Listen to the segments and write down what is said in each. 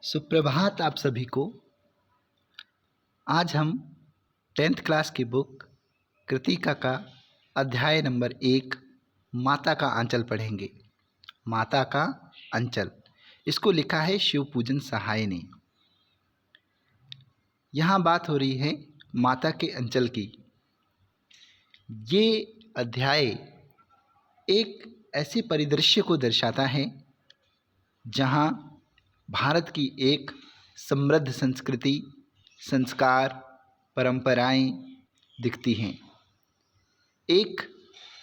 सुप्रभात आप सभी को। आज हम 10th क्लास की बुक कृतिका का अध्याय नंबर 1 माता का आंचल पढ़ेंगे। माता का अंचल, इसको लिखा है शिव पूजन सहाय ने। यहाँ बात हो रही है माता के अंचल की। ये अध्याय एक ऐसे परिदृश्य को दर्शाता है जहाँ भारत की एक समृद्ध संस्कृति, संस्कार, परंपराएं दिखती हैं। एक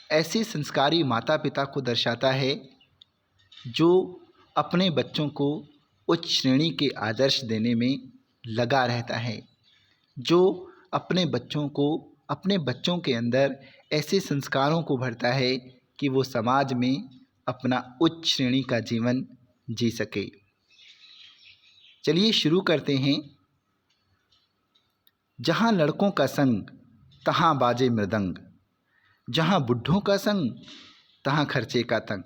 ऐसे संस्कारी माता पिता को दर्शाता है जो अपने बच्चों को उच्च श्रेणी के आदर्श देने में लगा रहता है, जो अपने बच्चों के अंदर ऐसे संस्कारों को भरता है कि वो समाज में अपना उच्च श्रेणी का जीवन जी सके। चलिए शुरू करते हैं। जहाँ लड़कों का संग तहाँ बाजे मृदंग, जहाँ बुढ़ों का संग तहाँ खर्चे का तंग।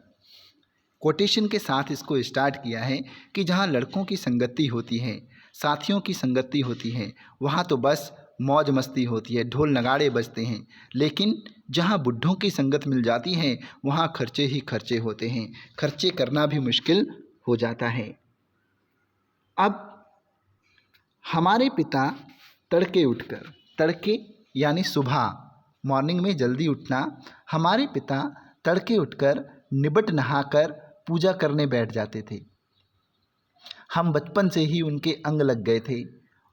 कोटेशन के साथ इसको स्टार्ट किया है कि जहाँ लड़कों की संगति होती है, साथियों की संगति होती है, वहाँ तो बस मौज मस्ती होती है, ढोल नगाड़े बजते हैं। लेकिन जहाँ बुढ़ों की संगत मिल जाती है वहाँ खर्चे ही खर्चे होते हैं, खर्चे करना भी मुश्किल हो जाता है। अब हमारे पिता तड़के यानी सुबह मॉर्निंग में जल्दी उठना, हमारे पिता तड़के उठकर निबट नहाकर पूजा करने बैठ जाते थे। हम बचपन से ही उनके अंग लग गए थे।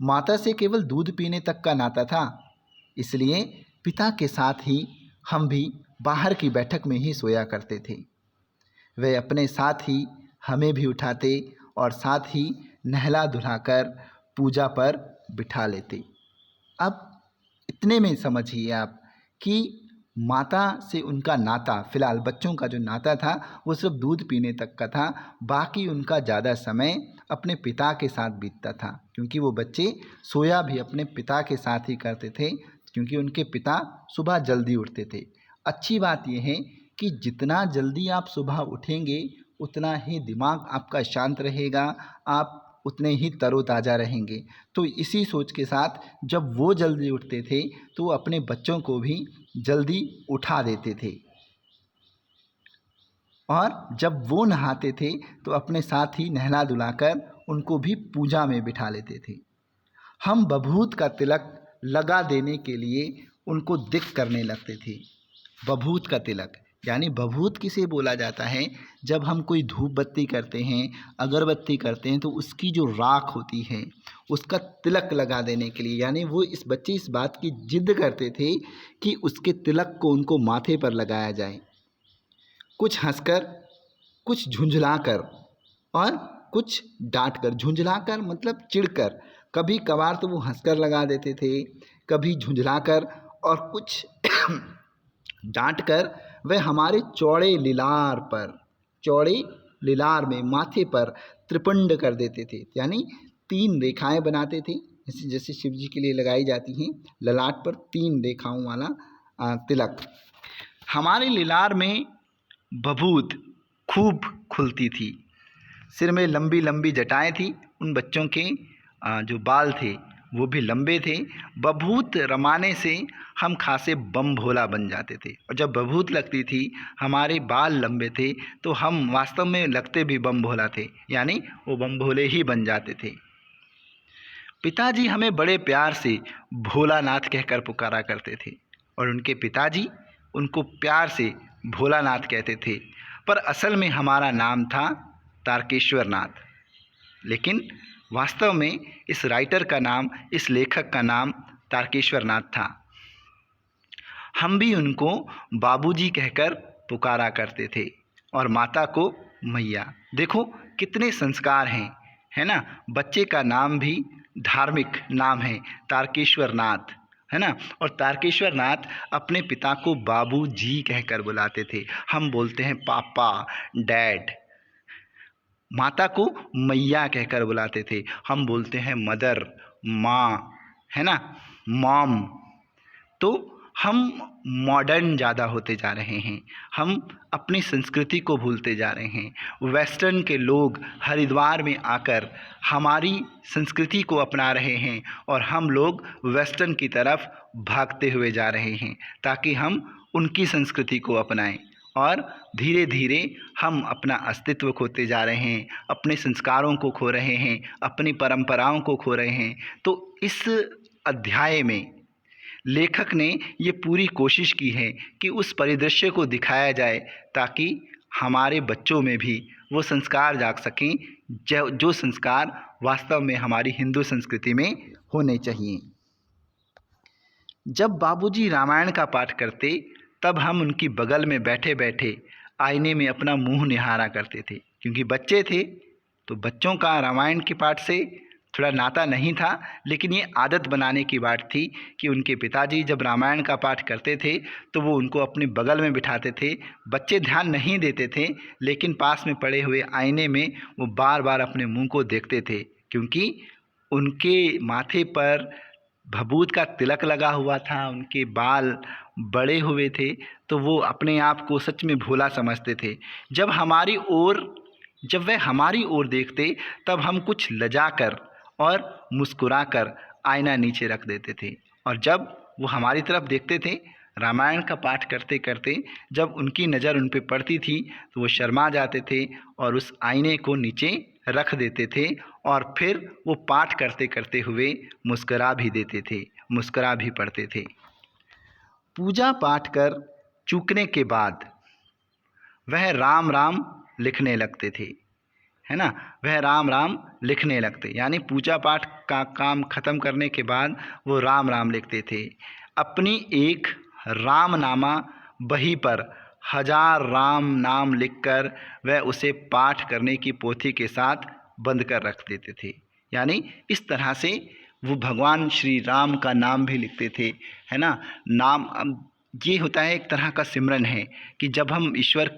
माता से केवल दूध पीने तक का नाता था, इसलिए पिता के साथ ही हम भी बाहर की बैठक में ही सोया करते थे। वे अपने साथ ही हमें भी उठाते और साथ ही नहला धुलाकर पूजा पर बिठा लेते। अब इतने में समझिए आप कि माता से उनका नाता, फ़िलहाल बच्चों का जो नाता था वो सिर्फ दूध पीने तक का था, बाकी उनका ज़्यादा समय अपने पिता के साथ बीतता था, क्योंकि वो बच्चे सोया भी अपने पिता के साथ ही करते थे, क्योंकि उनके पिता सुबह जल्दी उठते थे। अच्छी बात यह है कि जितना जल्दी आप सुबह उठेंगे उतना ही दिमाग आपका शांत रहेगा, आप उतने ही तरोताज़ा रहेंगे। तो इसी सोच के साथ जब वो जल्दी उठते थे तो अपने बच्चों को भी जल्दी उठा देते थे, और जब वो नहाते थे तो अपने साथ ही नहला धुलाकर उनको भी पूजा में बिठा लेते थे। हम बभूत का तिलक लगा देने के लिए उनको दिक करने लगते थे। बभूत का तिलक यानी बभूत किसे बोला जाता है? जब हम कोई धूप बत्ती करते हैं, अगरबत्ती करते हैं, तो उसकी जो राख होती है उसका तिलक लगा देने के लिए, यानी वो इस बच्चे इस बात की जिद करते थे कि उसके तिलक को उनको माथे पर लगाया जाए। कुछ हंसकर, कुछ झुंझलाकर और कुछ डांटकर। झुंझलाकर मतलब चिढ़कर, कभी कभार तो वो हंसकर लगा देते थे, कभी झुंझलाकर, और कुछ डांटकर वह हमारे चौड़े लीलार में माथे पर त्रिपुंड कर देते थे, यानी 3 रेखाएं बनाते थे, जैसे शिव जी के लिए लगाई जाती हैं ललाट पर 3 रेखाओं वाला तिलक। हमारे लीलार में बभूत खूब खुलती थी, सिर में लंबी लंबी जटाएं थी, उन बच्चों के जो बाल थे वो भी लंबे थे। बभूत रमाने से हम खासे बम भोला बन जाते थे, और जब बभूत लगती थी, हमारे बाल लंबे थे, तो हम वास्तव में लगते भी बम भोला थे, यानी वो बम भोले ही बन जाते थे। पिताजी हमें बड़े प्यार से भोलानाथ कहकर पुकारा करते थे, और उनके पिताजी उनको प्यार से भोलानाथ कहते थे, पर असल में हमारा नाम था तारकेश्वर नाथ। लेकिन वास्तव में इस राइटर का नाम, इस लेखक का नाम तारकेश्वर नाथ था। हम भी उनको बाबूजी कहकर पुकारा करते थे, और माता को मैया। देखो कितने संस्कार हैं, है ना। बच्चे का नाम भी धार्मिक नाम है, तारकेश्वर नाथ, है ना। और तारकेश्वर नाथ अपने पिता को बाबूजी कहकर बुलाते थे। हम बोलते हैं पापा, डैड। माता को मैया कहकर बुलाते थे, हम बोलते हैं मदर, माँ, है ना, मॉम। तो हम मॉडर्न ज़्यादा होते जा रहे हैं, हम अपनी संस्कृति को भूलते जा रहे हैं। वेस्टर्न के लोग हरिद्वार में आकर हमारी संस्कृति को अपना रहे हैं और हम लोग वेस्टर्न की तरफ भागते हुए जा रहे हैं ताकि हम उनकी संस्कृति को अपनाएं और धीरे धीरे हम अपना अस्तित्व खोते जा रहे हैं, अपने संस्कारों को खो रहे हैं, अपनी परंपराओं को खो रहे हैं। तो इस अध्याय में लेखक ने ये पूरी कोशिश की है कि उस परिदृश्य को दिखाया जाए ताकि हमारे बच्चों में भी वो संस्कार जाग सकें जो संस्कार वास्तव में हमारी हिंदू संस्कृति में होने चाहिए। जब बाबूजी रामायण का पाठ करते तब हम उनकी बगल में बैठे बैठे आईने में अपना मुंह निहारा करते थे, क्योंकि बच्चे थे तो बच्चों का रामायण के पाठ से थोड़ा नाता नहीं था, लेकिन ये आदत बनाने की बात थी कि उनके पिताजी जब रामायण का पाठ करते थे तो वो उनको अपने बगल में बिठाते थे। बच्चे ध्यान नहीं देते थे, लेकिन पास में पड़े हुए आईने में वो बार बार अपने मुंह को देखते थे, क्योंकि उनके माथे पर भभूत का तिलक लगा हुआ था, उनके बाल बड़े हुए थे, तो वो अपने आप को सच में भोला समझते थे। जब वह हमारी ओर देखते तब हम कुछ लजाकर और मुस्कुराकर आईना नीचे रख देते थे, और जब वो हमारी तरफ देखते थे रामायण का पाठ करते करते, जब उनकी नज़र उन पे पड़ती थी तो वो शर्मा जाते थे और उस आईने को नीचे रख देते थे और फिर वो पाठ करते करते हुए मुस्करा भी देते थे, मुस्करा भी पड़ते थे। पूजा पाठ कर चूकने के बाद वह राम राम लिखने लगते थे, है ना। वह राम राम लिखने लगते, यानी पूजा पाठ का काम ख़त्म करने के बाद वो राम राम लिखते थे। अपनी एक रामनामा बही पर 1000 राम नाम लिखकर वह उसे पाठ करने की पोथी के साथ बंद कर रख देते थे। यानी इस तरह से वो भगवान श्री राम का नाम भी लिखते थे, है ना। नाम ये होता है एक तरह का सिमरन है कि जब हम ईश्वर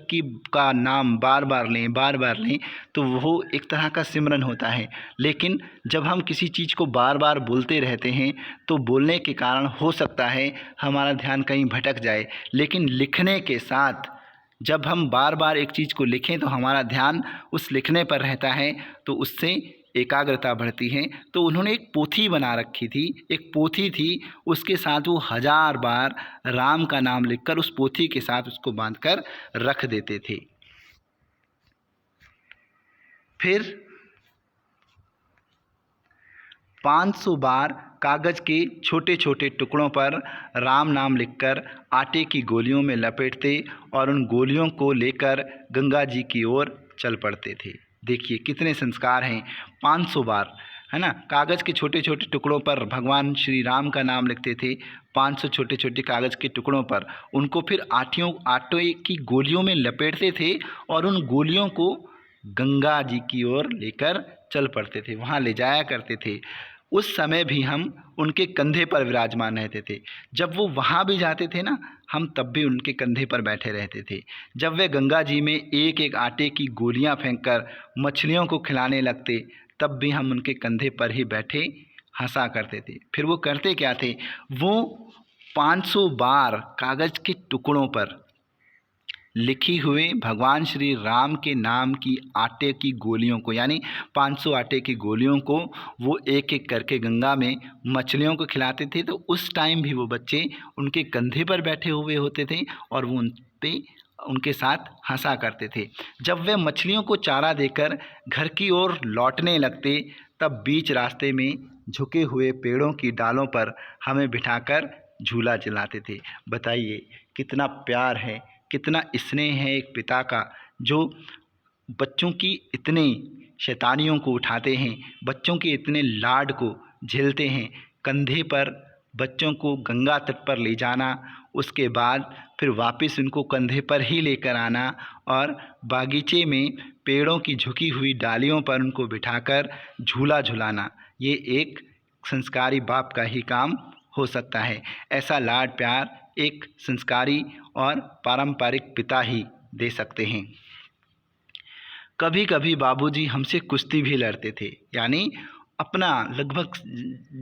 का नाम बार बार लें तो वो एक तरह का सिमरन होता है। लेकिन जब हम किसी चीज़ को बार बार बोलते रहते हैं तो बोलने के कारण हो सकता है हमारा ध्यान कहीं भटक जाए, लेकिन लिखने के साथ जब हम बार बार एक चीज़ को लिखें तो हमारा ध्यान उस लिखने पर रहता है, तो उससे एकाग्रता बढ़ती है। तो उन्होंने एक पोथी बना रखी थी, एक पोथी थी, उसके साथ वो 1000 बार राम का नाम लिखकर उस पोथी के साथ उसको बांधकर रख देते थे। फिर 500 बार कागज़ के छोटे छोटे टुकड़ों पर राम नाम लिखकर आटे की गोलियों में लपेटते और उन गोलियों को लेकर गंगा जी की ओर चल पड़ते थे। देखिए कितने संस्कार हैं। 500 बार, है ना, कागज़ के छोटे छोटे टुकड़ों पर भगवान श्री राम का नाम लिखते थे। 500 छोटे छोटे कागज़ के टुकड़ों पर उनको फिर आटे की गोलियों में लपेटते थे और उन गोलियों को गंगा जी की ओर लेकर चल पड़ते थे, वहाँ ले जाया करते थे। उस समय भी हम उनके कंधे पर विराजमान रहते थे। जब वो वहाँ भी जाते थे ना, हम तब भी उनके कंधे पर बैठे रहते थे। जब वे गंगा जी में एक एक आटे की गोलियां फेंककर मछलियों को खिलाने लगते तब भी हम उनके कंधे पर ही बैठे हंसा करते थे। फिर वो करते क्या थे, वो 500 बार कागज़ के टुकड़ों पर लिखी हुए भगवान श्री राम के नाम की आटे की गोलियों को, यानी 500 आटे की गोलियों को वो एक एक करके गंगा में मछलियों को खिलाते थे। तो उस टाइम भी वो बच्चे उनके कंधे पर बैठे हुए होते थे और वो उनके साथ हंसा करते थे। जब वे मछलियों को चारा देकर घर की ओर लौटने लगते तब बीच रास्ते में झुके हुए पेड़ों की डालों पर हमें बिठाकर झूला झुलाते थे। बताइए कितना प्यार है, कितना स्नेह है एक पिता का, जो बच्चों की इतने शैतानियों को उठाते हैं, बच्चों के इतने लाड को झेलते हैं। कंधे पर बच्चों को गंगा तट पर ले जाना, उसके बाद फिर वापस उनको कंधे पर ही लेकर आना और बागीचे में पेड़ों की झुकी हुई डालियों पर उनको बिठाकर झूला झुलाना, ये एक संस्कारी बाप का ही काम हो सकता है। ऐसा लाड प्यार एक संस्कारी और पारंपरिक पिता ही दे सकते हैं। कभी कभी बाबूजी हमसे कुश्ती भी लड़ते थे, यानी अपना लगभग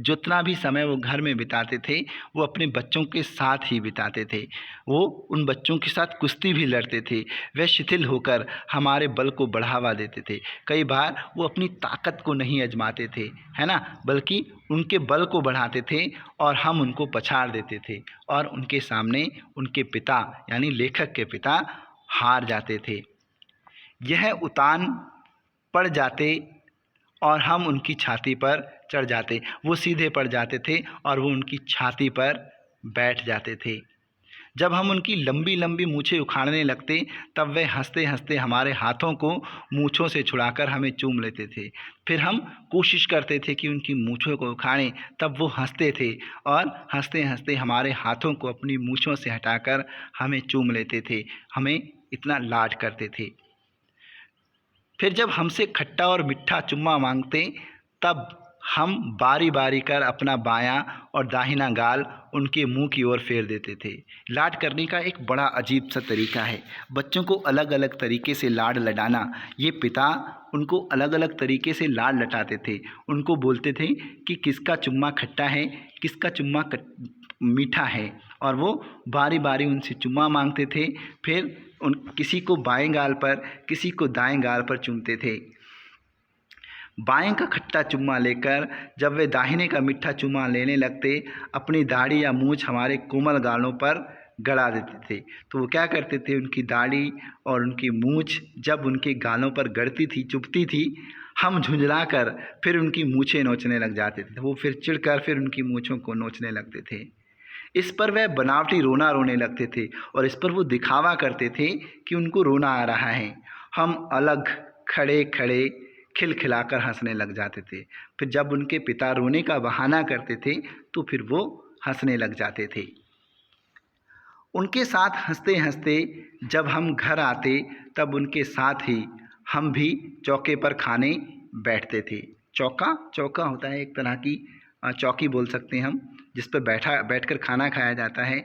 जितना भी समय वो घर में बिताते थे वो अपने बच्चों के साथ ही बिताते थे। वो उन बच्चों के साथ कुश्ती भी लड़ते थे। वे शिथिल होकर हमारे बल को बढ़ावा देते थे। कई बार वो अपनी ताकत को नहीं आजमाते थे, है ना, बल्कि उनके बल को बढ़ाते थे और हम उनको पछाड़ देते थे और उनके सामने उनके पिता यानी लेखक के पिता हार जाते थे। यह उतान पड़ जाते और हम उनकी छाती पर चढ़ जाते। वो सीधे पड़ जाते थे और वो उनकी छाती पर बैठ जाते थे। जब हम उनकी लंबी लंबी मूछें उखाड़ने लगते तब वे हंसते हंसते हमारे हाथों को मूछों से छुड़ाकर हमें चूम लेते थे। फिर हम कोशिश करते थे कि उनकी मूछों को उखाड़ें, तब वो हंसते थे और हंसते हंसते हमारे हाथों को अपनी मूछों से हटाकर हमें चूम लेते थे, हमें इतना लाड करते थे। फिर जब हमसे खट्टा और मीठा चुम्मा मांगते तब हम बारी बारी कर अपना बायां और दाहिना गाल उनके मुंह की ओर फेर देते थे। लाड करने का एक बड़ा अजीब सा तरीका है। बच्चों को अलग अलग तरीके से लाड लडाना, ये पिता उनको अलग अलग तरीके से लाड लटाते थे। उनको बोलते थे कि किसका चुम्मा खट्टा है, किसका चुम्मा मीठा है, और वो बारी बारी उनसे चुम्मा मांगते थे। फिर किसी को बाएं गाल पर, किसी को दाएं गाल पर चूमते थे। बाएं का खट्टा चुम्मा लेकर जब वे दाहिने का मीठा चुम्मा लेने लगते, अपनी दाढ़ी या मूछ हमारे कोमल गालों पर गड़ा देते थे। तो वो क्या करते थे, उनकी दाढ़ी और उनकी मूछ जब उनके गालों पर गड़ती थी, चुभती थी, हम झुंझला कर फिर उनकी मूछें नोचने लग जाते थे। वो फिर चिढ़कर फिर उनकी मूछों को नोचने लगते थे। इस पर वह बनावटी रोना रोने लगते थे और इस पर वो दिखावा करते थे कि उनको रोना आ रहा है। हम अलग खड़े खड़े खिलखिलाकर हंसने लग जाते थे। फिर जब उनके पिता रोने का बहाना करते थे तो फिर वो हंसने लग जाते थे। उनके साथ हंसते हंसते जब हम घर आते तब उनके साथ ही हम भी चौके पर खाने बैठते थे। चौका होता है एक तरह की चौकी बोल सकते हैं हम, जिस पर बैठकर खाना खाया जाता है।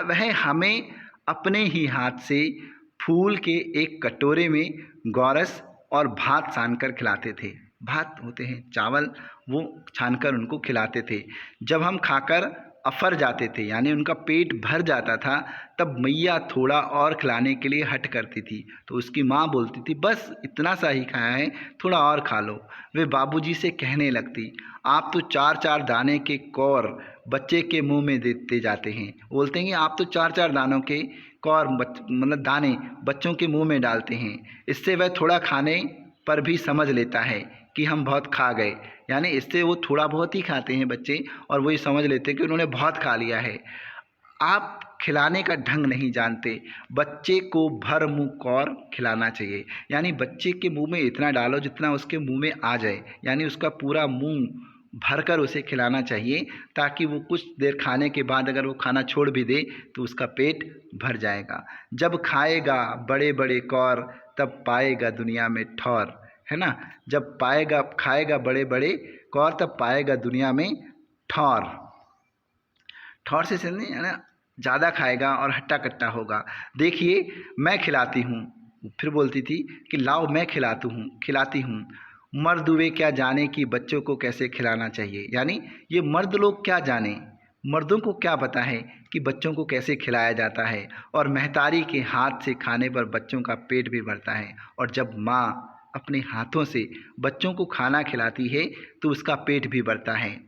वह हमें अपने ही हाथ से फूल के एक कटोरे में गोरस और भात छानकर खिलाते थे। भात होते हैं चावल, वो छानकर उनको खिलाते थे। जब हम खाकर अफर जाते थे यानी उनका पेट भर जाता था, तब मैया थोड़ा और खिलाने के लिए हट करती थी। तो उसकी माँ बोलती थी, बस इतना सा ही खाया है, थोड़ा और खा लो। वे बाबूजी से कहने लगती, आप तो 4-4 दाने के कौर बच्चे के मुंह में देते जाते हैं। बोलते हैं कि आप तो 4-4 दानों के कौर मतलब दाने बच्चों के मुंह में डालते हैं। इससे वह थोड़ा खाने पर भी समझ लेता है कि हम बहुत खा गए। यानी इससे वो थोड़ा बहुत ही खाते हैं बच्चे और वो ये समझ लेते हैं कि उन्होंने बहुत खा लिया है। आप खिलाने का ढंग नहीं जानते। बच्चे को भर मुंह कौर खिलाना चाहिए, यानी बच्चे के मुंह में इतना डालो जितना उसके मुंह में आ जाए, यानी उसका पूरा मुंह भरकर उसे खिलाना चाहिए, ताकि वो कुछ देर खाने के बाद अगर वो खाना छोड़ भी दे तो उसका पेट भर जाएगा। जब खाएगा बड़े बड़े कौर तब पाएगा दुनिया में ठौर, है ना। जब खाएगा बड़े बड़े कौर तब पाएगा दुनिया में ठौर। ठौर से समझे, है ना, ज़्यादा खाएगा और हट्टा कट्टा होगा। देखिए मैं खिलाती हूँ। फिर बोलती थी कि लाओ मैं खिलाती हूँ। मर्द वे क्या जाने कि बच्चों को कैसे खिलाना चाहिए, यानी ये मर्द लोग क्या जाने, मर्दों को क्या पता है कि बच्चों को कैसे खिलाया जाता है। और महतारी के हाथ से खाने पर बच्चों का पेट भी भरता है, और जब माँ अपने हाथों से बच्चों को खाना खिलाती है तो उसका पेट भी भरता है।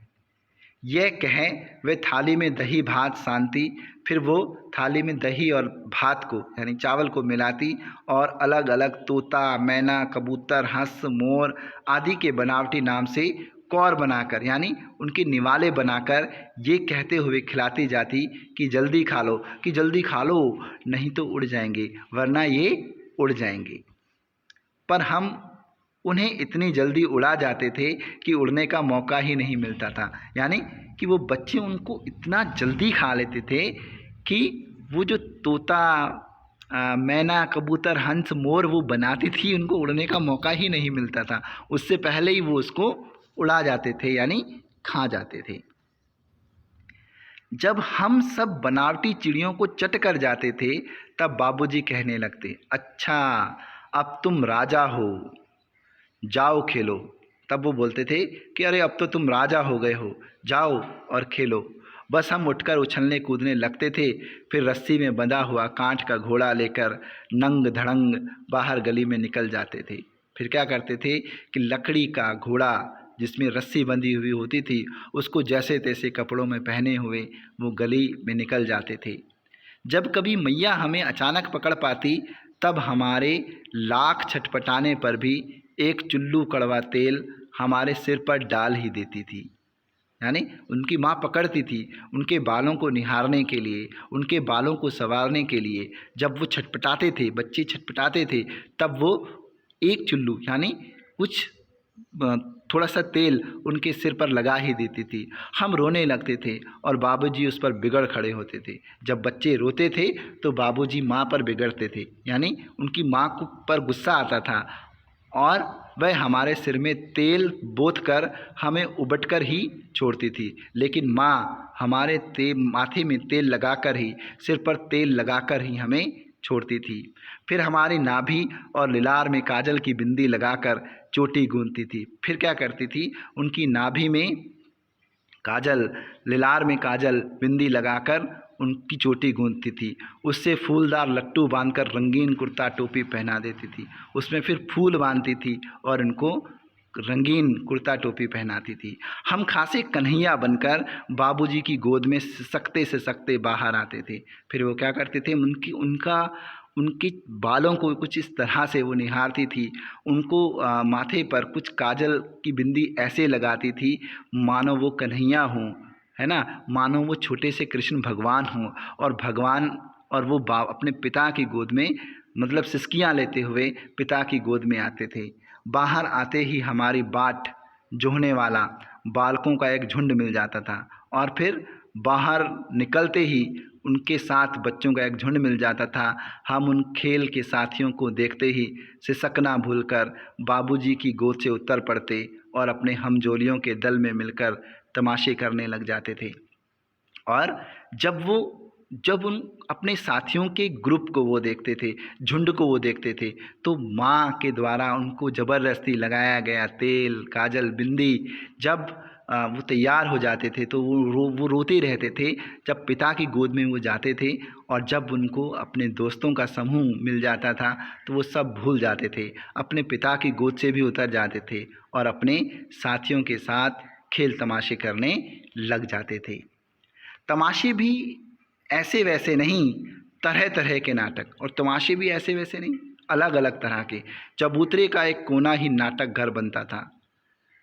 यह कहें वे थाली में दही भात सानती, फिर वो थाली में दही और भात को यानी चावल को मिलाती और अलग अलग तोता, मैना, कबूतर, हंस, मोर आदि के बनावटी नाम से कौर बनाकर यानी उनके निवाले बनाकर ये कहते हुए खिलाती जाती कि जल्दी खा लो नहीं तो उड़ जाएंगे, वरना ये उड़ जाएंगे। पर हम उन्हें इतनी जल्दी उड़ा जाते थे कि उड़ने का मौका ही नहीं मिलता था। यानी कि वो बच्चे उनको इतना जल्दी खा लेते थे कि वो जो तोता, मैना, कबूतर, हंस, मोर वो बनाती थी, उनको उड़ने का मौका ही नहीं मिलता था। उससे पहले ही वो उसको उड़ा जाते थे यानी खा जाते थे। जब हम सब बनावटी चिड़ियों को चट कर जाते थे तब बाबूजी कहने लगते, अच्छा अब तुम राजा हो, जाओ खेलो। तब वो बोलते थे कि अरे अब तो तुम राजा हो गए हो, जाओ और खेलो। बस हम उठकर उछलने कूदने लगते थे। फिर रस्सी में बंधा हुआ कांच का घोड़ा लेकर नंग धड़ंग बाहर गली में निकल जाते थे। फिर क्या करते थे कि लकड़ी का घोड़ा जिसमें रस्सी बंधी हुई होती थी उसको जैसे तैसे कपड़ों में पहने हुए वो गली में निकल जाते थे। जब कभी मैया हमें अचानक पकड़ पाती तब हमारे लाख छटपटाने पर भी एक चुल्लू कड़वा तेल हमारे सिर पर डाल ही देती थी। यानी उनकी माँ पकड़ती थी उनके बालों को निहारने के लिए, उनके बालों को संवारने के लिए। जब वो छटपटाते थे, बच्चे छटपटाते थे, तब वो एक चुल्लू यानी कुछ थोड़ा सा तेल उनके सिर पर लगा ही देती थी। हम रोने लगते थे और बाबूजी उस पर बिगड़ खड़े होते थे। जब बच्चे रोते थे तो बाबूजी माँ पर बिगड़ते थे, यानी उनकी माँ को पर गुस्सा आता था और वह हमारे सिर में तेल बोत कर हमें उबट कर ही छोड़ती थी। लेकिन माँ हमारे माथे में तेल लगाकर ही, सिर पर तेल लगाकर ही हमें छोड़ती थी। फिर हमारी नाभि और लिलार में काजल की बिंदी लगाकर चोटी गूंथती थी। फिर क्या करती थी, उनकी नाभि में काजल, लिलार में काजल, बिंदी लगाकर उनकी चोटी गूंथती थी। उससे फूलदार लट्टू बांधकर रंगीन कुर्ता टोपी पहना देती थी। उसमें फिर फूल बांधती थी और उनको रंगीन कुर्ता टोपी पहनाती थी। हम खासे कन्हैया बनकर बाबूजी की गोद में सिसकते बाहर आते थे। फिर वो क्या करते थे, उनके बालों को कुछ इस तरह से वो निहारती थी, उनको माथे पर कुछ काजल की बिंदी ऐसे लगाती थी मानो वो कन्हैया हों, है ना, मानो वो छोटे से कृष्ण भगवान हों। और भगवान और वो अपने पिता की गोद में मतलब सिसकियाँ लेते हुए पिता की गोद में आते थे। बाहर आते ही हमारी बाट जोहने वाला बालकों का एक झुंड मिल जाता था और फिर बाहर निकलते ही उनके साथ बच्चों का एक झुंड मिल जाता था। हम उन खेल के साथियों को देखते ही सिसकना भूलकर बाबूजी की गोद से उतर पड़ते और अपने हमजोलियों के दल में मिलकर तमाशे करने लग जाते थे। और जब उन अपने साथियों के ग्रुप को वो देखते थे, झुंड को वो देखते थे, तो माँ के द्वारा उनको ज़बरदस्ती लगाया गया तेल, काजल, बिंदी जब वो तैयार हो जाते थे तो वो रोते रहते थे। जब पिता की गोद में वो जाते थे और जब उनको अपने दोस्तों का समूह मिल जाता था तो वो सब भूल जाते थे, अपने पिता की गोद से भी उतर जाते थे और अपने साथियों के साथ खेल तमाशे करने लग जाते थे। तमाशे भी ऐसे वैसे नहीं, तरह तरह के नाटक, और तमाशे भी ऐसे वैसे नहीं, अलग अलग तरह के। चबूतरे का एक कोना ही नाटक घर बनता था।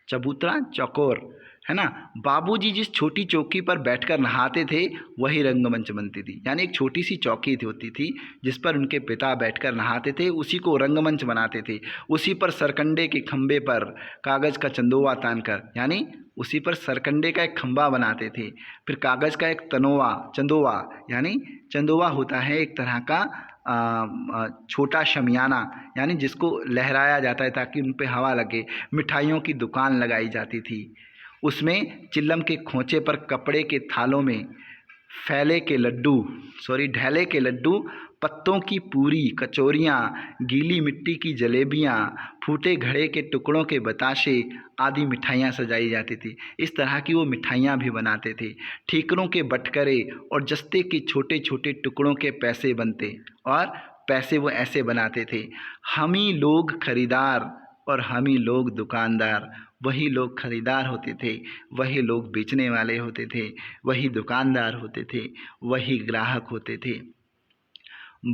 चबूतरा चौकोर, है ना। बाबूजी जिस छोटी चौकी पर बैठकर नहाते थे वही रंगमंच बनती थी। यानी एक छोटी सी चौकी होती थी जिस पर उनके पिता बैठकर नहाते थे, उसी को रंगमंच बनाते थे। उसी पर सरकंडे के खंबे पर कागज़ का चंदोवा तानकर, यानी उसी पर सरकंडे का एक खंबा बनाते थे। फिर कागज़ का एक चंदोवा, यानी चंदोवा होता है एक तरह का छोटा शमियाना, यानी जिसको लहराया जाता है ताकि उन पे हवा लगे। मिठाइयों की दुकान लगाई जाती थी। उसमें चिल्लम के खोंचे पर कपड़े के थालों में ढैले के लड्डू, पत्तों की पूरी, कचौरियाँ, गीली मिट्टी की जलेबियाँ, फूटे घड़े के टुकड़ों के बताशे आदि मिठाइयाँ सजाई जाती थी। इस तरह की वो मिठाइयाँ भी बनाते थे। ठीकरों के बटकरे और जस्ते के छोटे छोटे टुकड़ों के पैसे बनते और पैसे वो ऐसे बनाते थे, हम ही लोग खरीदार और हम ही लोग दुकानदार। वही लोग खरीदार होते थे, वही लोग बेचने वाले होते थे, वही दुकानदार होते थे, वही ग्राहक होते थे।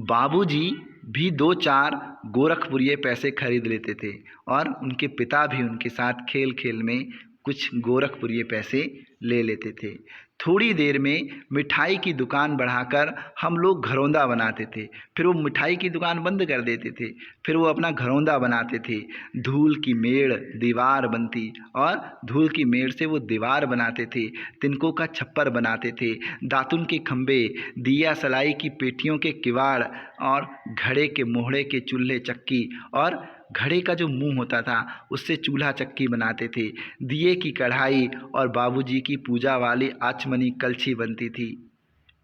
बाबूजी भी 2-4 गोरखपुरिये पैसे खरीद लेते थे और उनके पिता भी उनके साथ खेल खेल में कुछ गोरखपुरिये पैसे ले लेते थे। थोड़ी देर में मिठाई की दुकान बढ़ाकर हम लोग घरौंदा बनाते थे, फिर वो मिठाई की दुकान बंद कर देते थे, फिर वो अपना घरौंदा बनाते थे। धूल की मेड़ दीवार बनती और धूल की मेड़ से वो दीवार बनाते थे। तिनकों का छप्पर बनाते थे, दातुन के खंबे, दिया सलाई की पेटियों के किवाड़ और घड़े के मोहड़े के चूल्हे चक्की, और घड़े का जो मुंह होता था उससे चूल्हा चक्की बनाते थे। दिए की कढ़ाई और बाबूजी की पूजा वाली आचमनी कलछी बनती थी।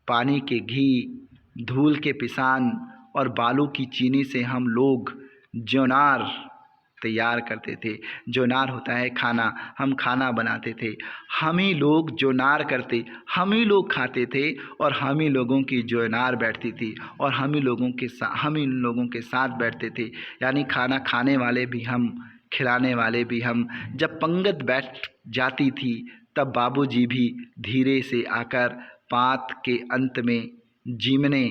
पानी के घी, धूल के पिसान और बालू की चीनी से हम लोग ज्योनार तैयार करते थे। जोनार होता है खाना, हम खाना बनाते थे। हम ही लोग जोनार करते, हम ही लोग खाते थे और हम ही लोगों की जोनार बैठती थी और हम ही लोगों के साथ बैठते थे। यानी खाना खाने वाले भी हम, खिलाने वाले भी हम। जब पंगत बैठ जाती थी तब बाबूजी भी धीरे से आकर पात के अंत में जीमने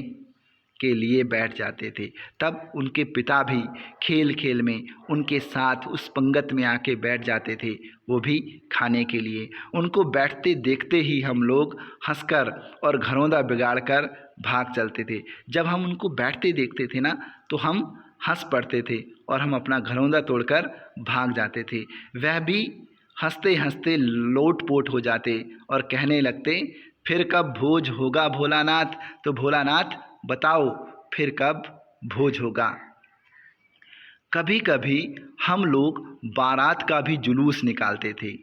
के लिए बैठ जाते थे। तब उनके पिता भी खेल खेल में उनके साथ उस पंगत में आके बैठ जाते थे, वो भी खाने के लिए। उनको बैठते देखते ही हम लोग हंसकर और घरौंदा बिगाड़ कर भाग चलते थे। जब हम उनको बैठते देखते थे ना तो हम हंस पड़ते थे और हम अपना घरौंदा तोड़कर भाग जाते थे। वह भी हंसते हंसते लोट-पोट हो जाते और कहने लगते, फिर कब भोज होगा भोलानाथ? तो भोलानाथ बताओ फिर कब भोज होगा? कभी कभी हम लोग बारात का भी जुलूस निकालते थे।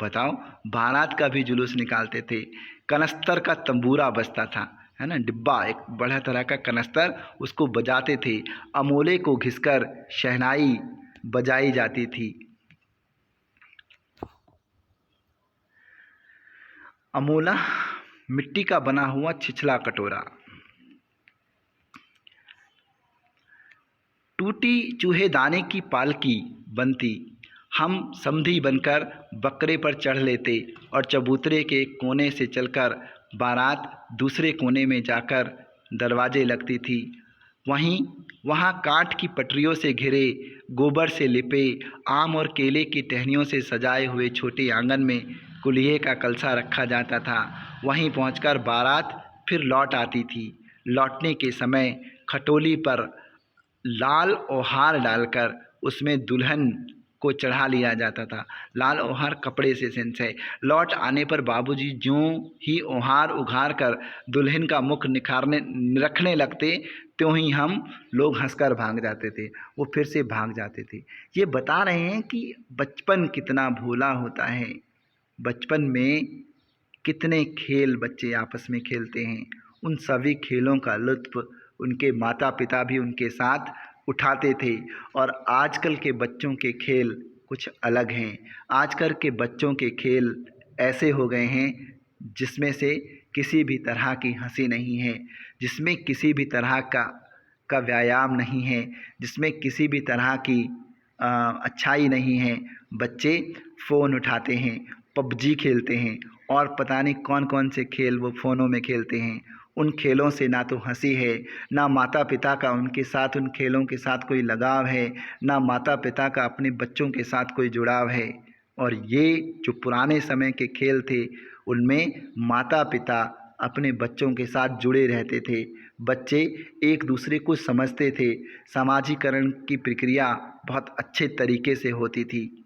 बताओ, बारात का भी जुलूस निकालते थे। कनस्तर का तंबूरा बजता था, है ना, डिब्बा, एक बड़ा तरह का कनस्तर, उसको बजाते थे। अमोले को घिसकर शहनाई बजाई जाती थी। अमोला मिट्टी का बना हुआ छिछला कटोरा। टूटी चूहेदाने की पालकी बनती, हम समधी बनकर बकरे पर चढ़ लेते और चबूतरे के कोने से चलकर बारात दूसरे कोने में जाकर दरवाजे लगती थी। वहाँ काठ की पटरियों से घिरे, गोबर से लिपे, आम और केले की टहनियों से सजाए हुए छोटे आंगन में कुल्हिए का कलसा रखा जाता था। वहीं पहुंचकर बारात फिर लौट आती थी। लौटने के समय खटोली पर लाल ओहार डालकर उसमें दुल्हन को चढ़ा लिया जाता था। लाल ओहार कपड़े से सिंचे। लौट आने पर बाबूजी ज्यों ही ओहार उघार कर दुल्हन का मुख निरखने लगते, त्यों ही हम लोग हंसकर भाग जाते थे। वो फिर से भाग जाते थे। ये बता रहे हैं कि बचपन कितना भोला होता है। बचपन में कितने खेल बच्चे आपस में खेलते हैं। उन सभी खेलों का लुत्फ़ उनके माता पिता भी उनके साथ उठाते थे। और आजकल के बच्चों के खेल कुछ अलग हैं। आजकल के बच्चों के खेल ऐसे हो गए हैं जिसमें से किसी भी तरह की हंसी नहीं है, जिसमें किसी भी तरह का व्यायाम नहीं है, जिसमें किसी भी तरह की अच्छाई नहीं है। बच्चे फ़ोन उठाते हैं, पबजी खेलते हैं और पता नहीं कौन कौन से खेल वो फ़ोनों में खेलते हैं। उन खेलों से ना तो हंसी है, ना माता पिता का उनके साथ उन खेलों के साथ कोई लगाव है, ना माता पिता का अपने बच्चों के साथ कोई जुड़ाव है। और ये जो पुराने समय के खेल थे उनमें माता पिता अपने बच्चों के साथ जुड़े रहते थे। बच्चे एक दूसरे को समझते थे। समाजीकरण की प्रक्रिया बहुत अच्छे तरीके से होती थी।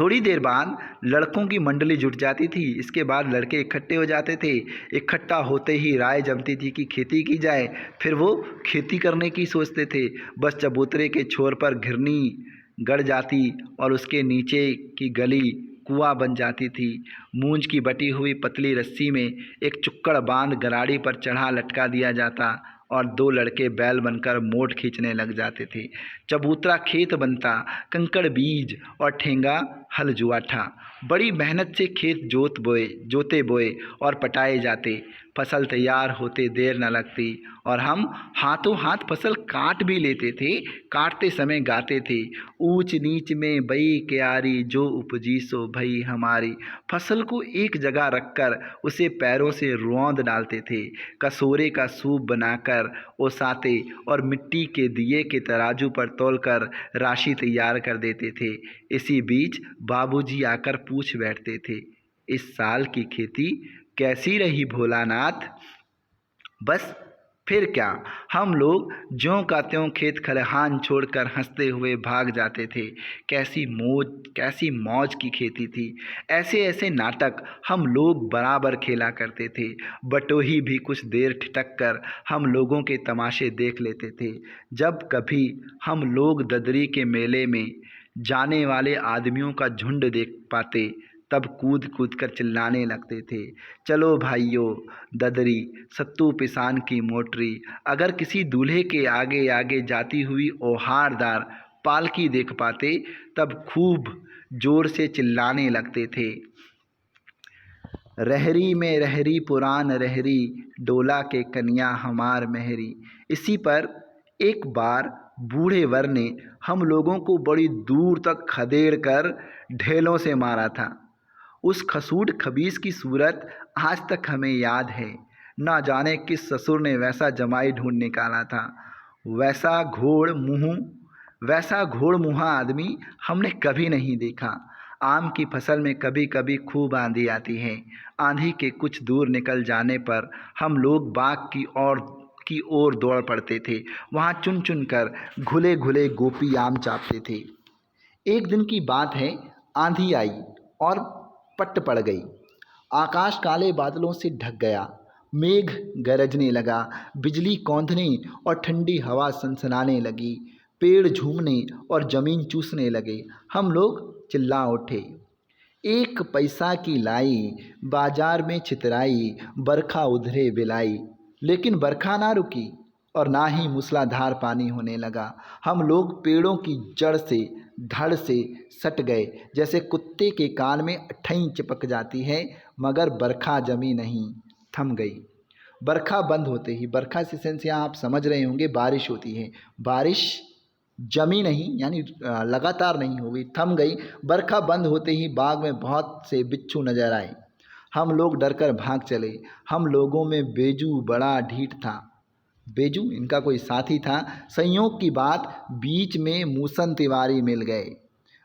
थोड़ी देर बाद लड़कों की मंडली जुट जाती थी। इसके बाद लड़के इकट्ठे हो जाते थे। इकट्ठा होते ही राय जमती थी कि खेती की जाए। फिर वो खेती करने की सोचते थे। बस चबूतरे के छोर पर घिरनी गड़ जाती और उसके नीचे की गली कुआं बन जाती थी। मूंज की बटी हुई पतली रस्सी में एक चुक्कड़ बांध गराड़ी पर चढ़ा लटका दिया जाता और दो लड़के बैल बनकर मोट खींचने लग जाते थे। चबूतरा खेत बनता, कंकड़ बीज और ठेंगा हल जुआठा। बड़ी मेहनत से खेत जोते बोए और पटाए जाते। फसल तैयार होते देर न लगती और हम हाथों हाथ फसल काट भी लेते थे। काटते समय गाते थे, ऊंच नीच में बई क्यारी, जो उपजी सो भई हमारी। फसल को एक जगह रखकर उसे पैरों से रौंद डालते थे। कसोरे का सूप बनाकर ओसाते और मिट्टी के दिए के तराजू पर तौलकर राशि तैयार कर देते थे। इसी बीच बाबूजी आकर पूछ बैठते थे, इस साल की खेती कैसी रही भोलानाथ? बस फिर क्या, हम लोग ज्यों का त्यों खेत खलिहान छोड़कर हंसते हुए भाग जाते थे। कैसी मौज की खेती थी। ऐसे ऐसे नाटक हम लोग बराबर खेला करते थे। बटोही भी कुछ देर ठिठक कर हम लोगों के तमाशे देख लेते थे। जब कभी हम लोग ददरी के मेले में जाने वाले आदमियों का झुंड देख पाते तब कूद कूद कर चिल्लाने लगते थे, चलो भाइयों ददरी, सत्तू पिसान की मोटरी। अगर किसी दूल्हे के आगे आगे जाती हुई ओहारदार पालकी देख पाते तब खूब जोर से चिल्लाने लगते थे। रहरी में रहरी पुरान रहरी, डोला के कन्या हमार महरी। इसी पर एक बार बूढ़े वर ने हम लोगों को बड़ी दूर तक खदेड़ कर ढेलों से मारा था। उस खसूट खबीस की सूरत आज तक हमें याद है। ना जाने किस ससुर ने वैसा जमाई ढूंढ निकाला था। वैसा घोड़ मुँहा आदमी हमने कभी नहीं देखा। आम की फसल में कभी कभी खूब आंधी आती है। आंधी के कुछ दूर निकल जाने पर हम लोग बाग की ओर दौड़ पड़ते थे। वहाँ चुन चुन कर घुले घुले गोपी आम चापते थे। एक दिन की बात है, आंधी आई और पट्ट पड़ गई। आकाश काले बादलों से ढक गया। मेघ गरजने लगा, बिजली कौंधने और ठंडी हवा सनसनाने लगी। पेड़ झूमने और जमीन चूसने लगे। हम लोग चिल्ला उठे, एक पैसा की लाई, बाजार में छितराई, बरखा उधरे बिलाई। लेकिन बरखा ना रुकी और ना ही मूसलाधार पानी होने लगा। हम लोग पेड़ों की जड़ से धड़ से सट गए, जैसे कुत्ते के कान में अठई चिपक जाती है, मगर बरखा जमी नहीं, थम गई। बरखा बंद होते ही, बरखा से सेंस यहाँ आप समझ रहे होंगे बारिश होती है। बारिश जमी नहीं यानी लगातार नहीं हो गई, थम गई। बरखा बंद होते ही बाग में बहुत से बिच्छू नजर आए। हम लोग डरकर भाग चले। हम लोगों में बेजू बड़ा ढीठ था। बेजू इनका कोई साथी था। संयोग की बात, बीच में मूसन तिवारी मिल गए।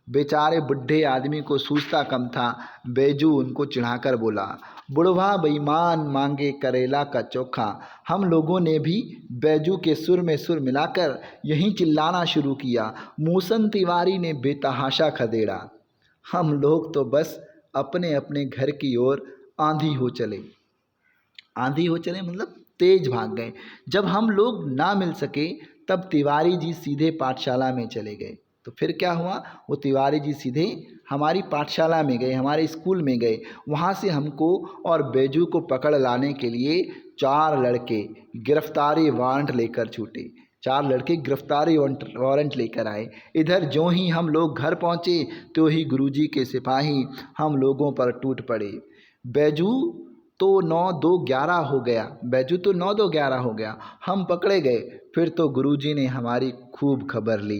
बेचारे बुढ़े आदमी को सूझता कम था। बेजू उनको चिढ़ाकर बोला, बुढ़वा बेईमान मांगे करेला का चोखा। हम लोगों ने भी बैजू के सुर में सुर मिलाकर यहीं चिल्लाना शुरू किया। मूसन तिवारी ने बेतहाशा खदेड़ा। हम लोग तो बस अपने अपने घर की ओर आंधी हो चले मतलब तेज भाग गए। जब हम लोग ना मिल सके तब तिवारी जी सीधे पाठशाला में चले गए। तो फिर क्या हुआ, वो तिवारी जी सीधे हमारी पाठशाला में गए, हमारे स्कूल में गए। वहाँ से हमको और बैजू को पकड़ लाने के लिए 4 लड़के गिरफ्तारी वारंट लेकर छूटे। 4 लड़के गिरफ्तारी वारंट लेकर आए। इधर जो ही हम लोग घर पहुँचे तो ही गुरुजी के सिपाही हम लोगों पर टूट पड़े। बैजू तो 9-2-11 हो गया। हम पकड़े गए। फिर तो गुरुजी ने हमारी खूब खबर ली।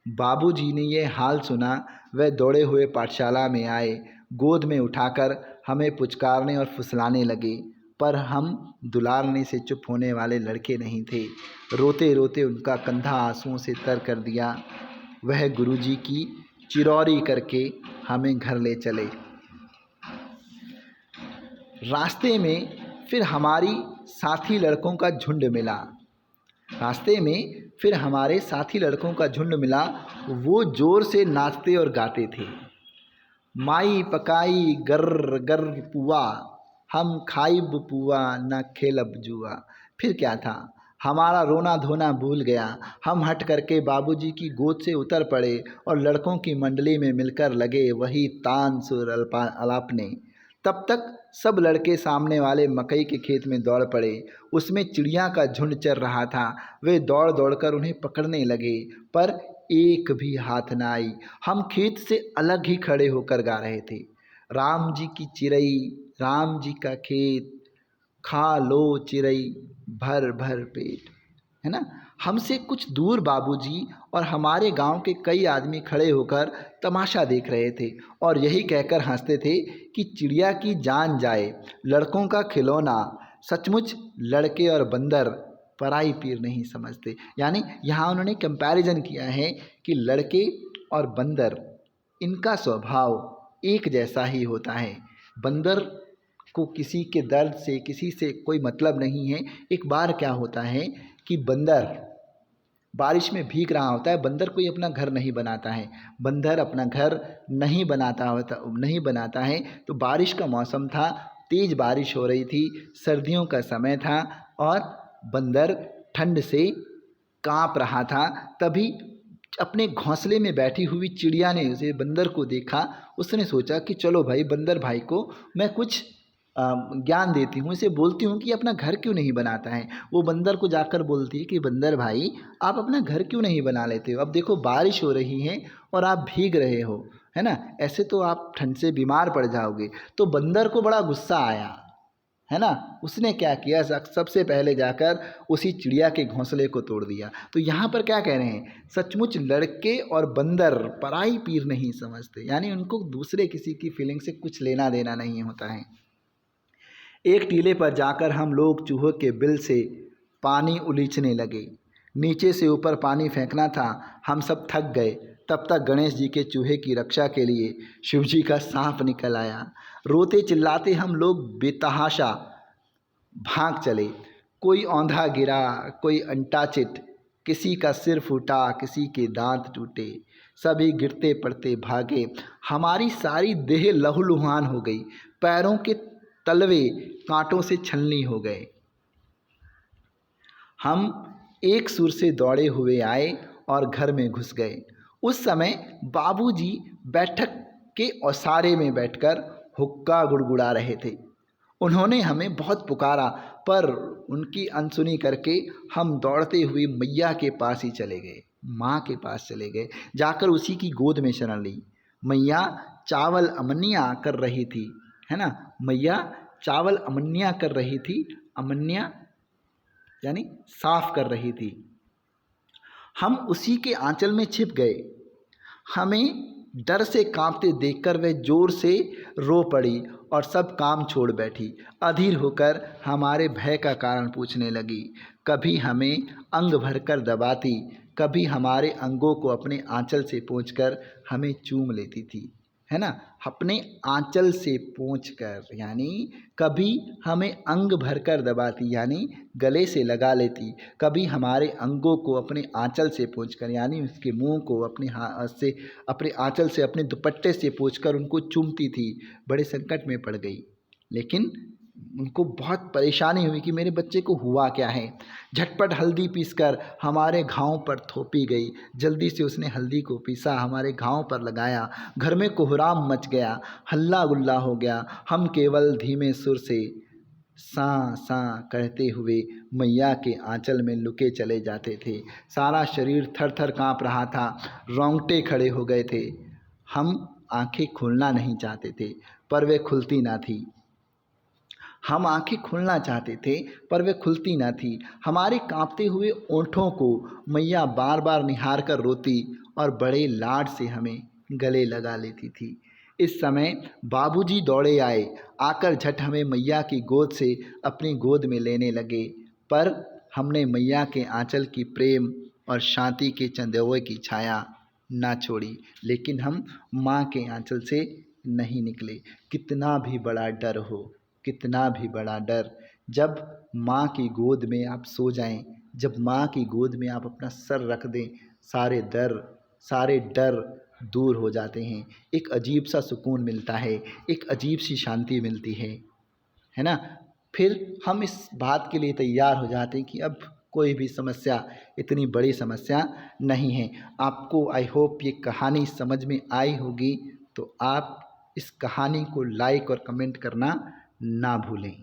बाबूजी ने ये हाल सुना। वह दौड़े हुए पाठशाला में आए, गोद में उठाकर हमें पुचकारने और फुसलाने लगे। पर हम दुलारने से चुप होने वाले लड़के नहीं थे। रोते रोते उनका कंधा आंसुओं से तर कर दिया। वह गुरुजी की चिरौरी करके हमें घर ले चले। रास्ते में फिर हमारे साथी लड़कों का झुंड मिला। वो जोर से नाचते और गाते थे। माई पकाई गर्र गर्र पुआ, हम खाइब पुआ न खेलब जुआ। फिर क्या था, हमारा रोना धोना भूल गया। हम हट करके बाबूजी की गोद से उतर पड़े और लड़कों की मंडली में मिलकर लगे वही तान सुर अलापने। तब तक सब लड़के सामने वाले मकई के खेत में दौड़ पड़े। उसमें चिड़िया का झुंड चर रहा था। वे दौड़ दौड़कर उन्हें पकड़ने लगे, पर एक भी हाथ न आई। हम खेत से अलग ही खड़े होकर गा रहे थे, राम जी की चिरई, राम जी का खेत, खा लो चिरई भर भर पेट, है ना। हमसे कुछ दूर बाबूजी और हमारे गांव के कई आदमी खड़े होकर तमाशा देख रहे थे और यही कहकर हंसते थे कि चिड़िया की जान जाए, लड़कों का खिलौना। सचमुच लड़के और बंदर पराई पीर नहीं समझते। यानी यहाँ उन्होंने कंपैरिजन किया है कि लड़के और बंदर, इनका स्वभाव एक जैसा ही होता है। बंदर को किसी के दर्द से, किसी से कोई मतलब नहीं है। एक बार क्या होता है कि बंदर बारिश में भीग रहा होता है। बंदर कोई अपना घर नहीं बनाता है। बंदर अपना घर नहीं बनाता है। तो बारिश का मौसम था, तेज बारिश हो रही थी, सर्दियों का समय था और बंदर ठंड से कांप रहा था। तभी अपने घोंसले में बैठी हुई चिड़िया ने उसे बंदर को देखा। उसने सोचा कि चलो भाई, बंदर भाई को मैं कुछ ज्ञान देती हूँ, इसे बोलती हूँ कि अपना घर क्यों नहीं बनाता है। वो बंदर को जाकर बोलती है कि बंदर भाई, आप अपना घर क्यों नहीं बना लेते हो? अब देखो बारिश हो रही है और आप भीग रहे हो, है ना? ऐसे तो आप ठंड से बीमार पड़ जाओगे। तो बंदर को बड़ा गुस्सा आया, है ना? उसने क्या किया, सबसे पहले जाकर उसी चिड़िया के घोंसले को तोड़ दिया। तो यहाँ पर क्या कह रहे हैं, सचमुच लड़के और बंदर पराई पीर नहीं समझते, यानी उनको दूसरे किसी की फीलिंग से कुछ लेना देना नहीं होता है। एक टीले पर जाकर हम लोग चूहों के बिल से पानी उलीचने लगे। नीचे से ऊपर पानी फेंकना था, हम सब थक गए। तब तक गणेश जी के चूहे की रक्षा के लिए शिव जी का सांप निकल आया। रोते चिल्लाते हम लोग बेतहाशा भाग चले। कोई औंधा गिरा, कोई अंटाचिट, किसी का सिर फूटा, किसी के दांत टूटे। सभी गिरते पड़ते भागे। हमारी सारी देह लहूलुहान हो गई। पैरों के तलवे कांटों से छलनी हो गए। हम एक सुर से दौड़े हुए आए और घर में घुस गए। उस समय बाबूजी बैठक के ओसारे में बैठकर हुक्का गुड़गुड़ा रहे थे। उन्होंने हमें बहुत पुकारा, पर उनकी अनसुनी करके हम दौड़ते हुए मैया के पास ही चले गए, माँ के पास चले गए। जाकर उसी की गोद में शरण ली। मैया चावल अमनिया कर रही थी, है ना? मैया चावल अमनिया कर रही थी। अमनिया यानी साफ कर रही थी। हम उसी के आंचल में छिप गए। हमें डर से कांपते देखकर वह जोर से रो पड़ी और सब काम छोड़ बैठी। अधीर होकर हमारे भय का कारण पूछने लगी। कभी हमें अंग भरकर दबाती, कभी हमारे अंगों को अपने आंचल से पोंछकर हमें चूम लेती थी, है ना? अपने आंचल से पोंछकर, यानी कभी हमें अंग भरकर दबाती यानी गले से लगा लेती, कभी हमारे अंगों को अपने आंचल से पोंछकर यानी उसके मुंह को अपने हाथ से, अपने आंचल से, अपने दुपट्टे से पोंछकर उनको चूमती थी। बड़े संकट में पड़ गई, लेकिन उनको बहुत परेशानी हुई कि मेरे बच्चे को हुआ क्या है। झटपट हल्दी पीसकर हमारे घाव पर थोपी गई। जल्दी से उसने हल्दी को पीसा, हमारे घाव पर लगाया। घर में कोहराम मच गया, हल्ला गुल्ला हो गया। हम केवल धीमे सुर से सा सा कहते हुए मैया के आंचल में लुके चले जाते थे। सारा शरीर थर थर काँप रहा था, रोंगटे खड़े हो गए थे। हम आंखें खोलना नहीं चाहते थे, पर वे खुलती ना थी। हम आंखें खोलना चाहते थे, पर वे खुलती न थी। हमारे कांपते हुए ओंठों को मैया बार बार निहार कर रोती और बड़े लाड से हमें गले लगा लेती थी। इस समय बाबूजी दौड़े आए। आकर झट हमें मैया की गोद से अपनी गोद में लेने लगे, पर हमने मैया के आंचल की प्रेम और शांति के चंदोए की छाया ना छोड़ी। लेकिन हम माँ के आंचल से नहीं निकले। कितना भी बड़ा डर हो, कितना भी बड़ा डर, जब माँ की गोद में आप सो जाएं, जब माँ की गोद में आप अपना सर रख दें, सारे डर दूर हो जाते हैं। एक अजीब सा सुकून मिलता है, एक अजीब सी शांति मिलती है ना? फिर हम इस बात के लिए तैयार हो जाते हैं कि अब कोई भी समस्या इतनी बड़ी समस्या नहीं है। आपको आई होप ये कहानी समझ में आई होगी, तो आप इस कहानी को लाइक और कमेंट करना ना भूलें।